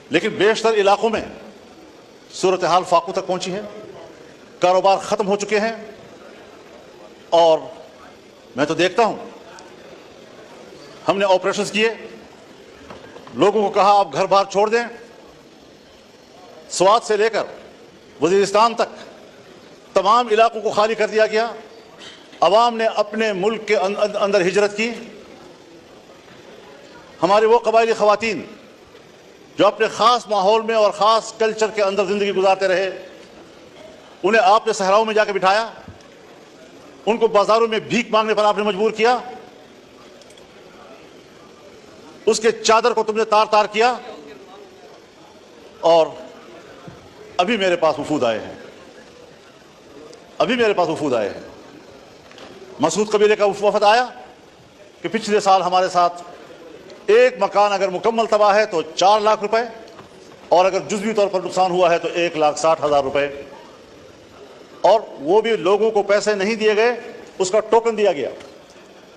لیکن بیشتر علاقوں میں صورتحال فاقوں تک پہنچی ہے، کاروبار ختم ہو چکے ہیں، اور میں تو دیکھتا ہوں ہم نے آپریشنز کیے، لوگوں کو کہا آپ گھر بار چھوڑ دیں، سوات سے لے کر وزیرستان تک تمام علاقوں کو خالی کر دیا گیا، عوام نے اپنے ملک کے اندر ہجرت کی۔ ہمارے وہ قبائلی خواتین جو اپنے خاص ماحول میں اور خاص کلچر کے اندر زندگی گزارتے رہے، انہیں آپ نے صحراؤں میں جا کے بٹھایا، ان کو بازاروں میں بھیک مانگنے پر آپ نے مجبور کیا، اس کے چادر کو تم نے تار تار کیا، اور ابھی میرے پاس وفود آئے ہیں، مسعود قبیلے کا وفد آیا کہ پچھلے سال ہمارے ساتھ ایک مکان اگر مکمل تباہ ہے تو 4 لاکھ روپے، اور اگر جزوی طور پر نقصان ہوا ہے تو 1,60,000 روپے، اور وہ بھی لوگوں کو پیسے نہیں دیے گئے، اس کا ٹوکن دیا گیا،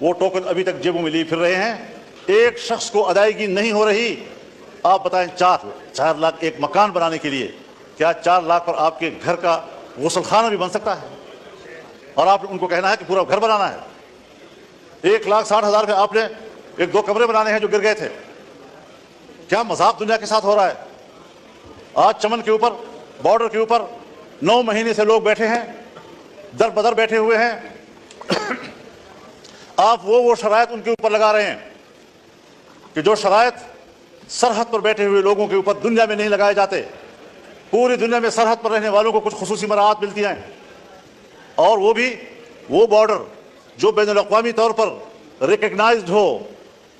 وہ ٹوکن ابھی تک جیبوں میں لیے پھر رہے ہیں، ایک شخص کو ادائیگی نہیں ہو رہی۔ آپ بتائیں 4 لاکھ ایک مکان بنانے کے لیے، کیا 4 لاکھ پر آپ کے گھر کا غسل خانہ بھی بن سکتا ہے؟ اور آپ ان کو کہنا ہے کہ پورا گھر بنانا ہے۔ 1,60,000 پہ آپ نے 1-2 کمرے بنانے ہیں جو گر گئے تھے۔ کیا مذاق دنیا کے ساتھ ہو رہا ہے؟ آج چمن کے اوپر، بارڈر کے اوپر 9 مہینے سے لوگ بیٹھے ہیں، در بدر بیٹھے ہوئے ہیں، آپ وہ شرائط ان کے اوپر لگا رہے ہیں کہ جو شرائط سرحد پر بیٹھے ہوئے لوگوں کے اوپر دنیا میں نہیں لگائے جاتے۔ پوری دنیا میں سرحد پر رہنے والوں کو کچھ خصوصی مراعات ملتی ہیں، اور وہ بھی وہ بارڈر جو بین الاقوامی طور پر ریکگنائزڈ ہو۔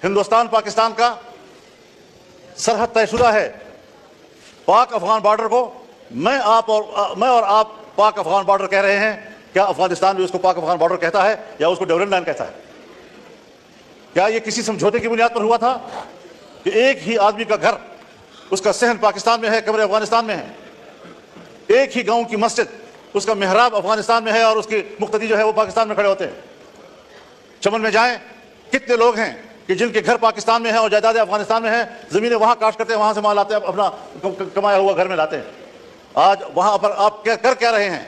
ہندوستان پاکستان کا سرحد طے شدہ ہے۔ پاک افغان بارڈر کو میں اور آپ پاک افغان بارڈر کہہ رہے ہیں، کیا افغانستان بھی اس کو پاک افغان بارڈر کہتا ہے یا اس کو ڈیورنٹ لائن کہتا ہے؟ کیا یہ کسی سمجھوتے کی بنیاد پر ہوا تھا کہ ایک ہی آدمی کا گھر، اس کا صحن پاکستان میں ہے، کمرے افغانستان میں ہیں، ایک ہی گاؤں کی مسجد، اس کا محراب افغانستان میں ہے اور اس کے مقتدی جو ہے وہ پاکستان میں کھڑے ہوتے ہیں؟ چمن میں جائیں، کتنے لوگ ہیں کہ جن کے گھر پاکستان میں ہیں اور جائیدادیں افغانستان میں ہیں، زمینیں وہاں کاشت کرتے ہیں، وہاں سے مال لاتے ہیں، اپنا کمایا ہوا گھر میں لاتے ہیں۔ آج وہاں پر آپ کر کیا رہے ہیں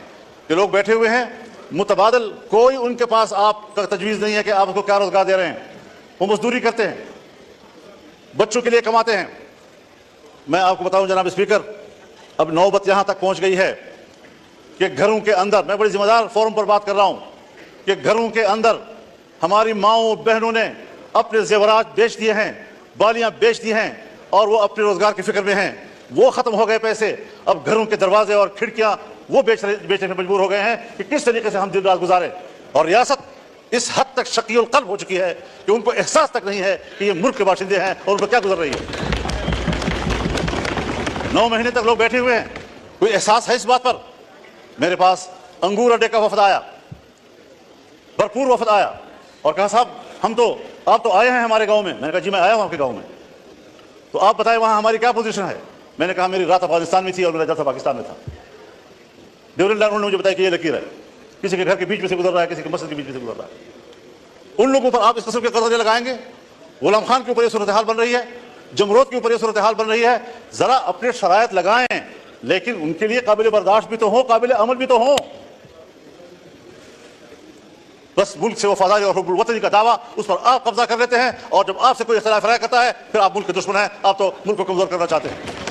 کہ لوگ بیٹھے ہوئے ہیں، متبادل کوئی ان کے پاس آپ کا تجویز نہیں ہے کہ آپ اس کو کیا روزگار دے رہے ہیں۔ وہ مزدوری کرتے ہیں، بچوں کے لیے کماتے ہیں۔ میں آپ کو بتاؤں جناب اسپیکر، اب نوبت یہاں تک پہنچ گئی ہے کہ گھروں کے اندر، میں بڑی ذمہ دار فورم پر بات کر رہا ہوں، کہ گھروں کے اندر ہماری ماؤں بہنوں نے اپنے زیورات بیچ دیے ہیں، بالیاں بیچ دی ہیں، اور وہ اپنے روزگار کی فکر میں ہیں۔ وہ ختم ہو گئے پیسے، اب گھروں کے دروازے اور کھڑکیاں وہ بیچنے پر مجبور ہو گئے ہیں کہ کس طریقے سے ہم دن رات گزاریں۔ اور ریاست اس حد تک شقی القلب ہو چکی ہے کہ ان کو احساس تک نہیں ہے کہ یہ ملک کے باشندے ہیں اور ان پر کیا گزر رہی ہے۔ 9 مہینے تک لوگ بیٹھے ہوئے ہیں، کوئی احساس ہے اس بات پر؟ میرے پاس انگور اڈے کا وفد آیا، بھرپور وفد آیا، اور کہا صاحب آپ تو آئے ہیں ہمارے گاؤں میں۔ میں نے کہا جی میں آیا ہوں آپ کے گاؤں میں، تو آپ بتائیں وہاں ہماری کیا پوزیشن ہے؟ میں نے کہا میری رات افغانستان میں تھی اور میرا جلسہ پاکستان میں تھا۔ ڈیورنٹ لائن انہوں نے مجھے بتایا کہ یہ لکیر ہے، کسی کے گھر کے بیچ میں سے گزر رہا ہے، کسی کے مسجد کے بیچ میں سے گزر رہا ہے۔ ان لوگوں پر آپ اس قسم کے قرضے لگائیں گے؟ غلام خان کے اوپر یہ صورتحال بن رہی ہے، جمرود کے اوپر یہ صورتحال بن رہی ہے۔ ذرا اپنے شرائط لگائیں، لیکن ان کے لیے قابل برداشت بھی تو ہوں، قابل عمل بھی تو ہوں۔ بس ملک سے وفاداری اور حب الوطنی کا دعویٰ، اس پر آپ قبضہ کر لیتے ہیں، اور جب آپ سے کوئی اختلاف رائے کرتا ہے پھر آپ ملک کے دشمن ہیں، آپ تو ملک کو کمزور کرنا چاہتے ہیں۔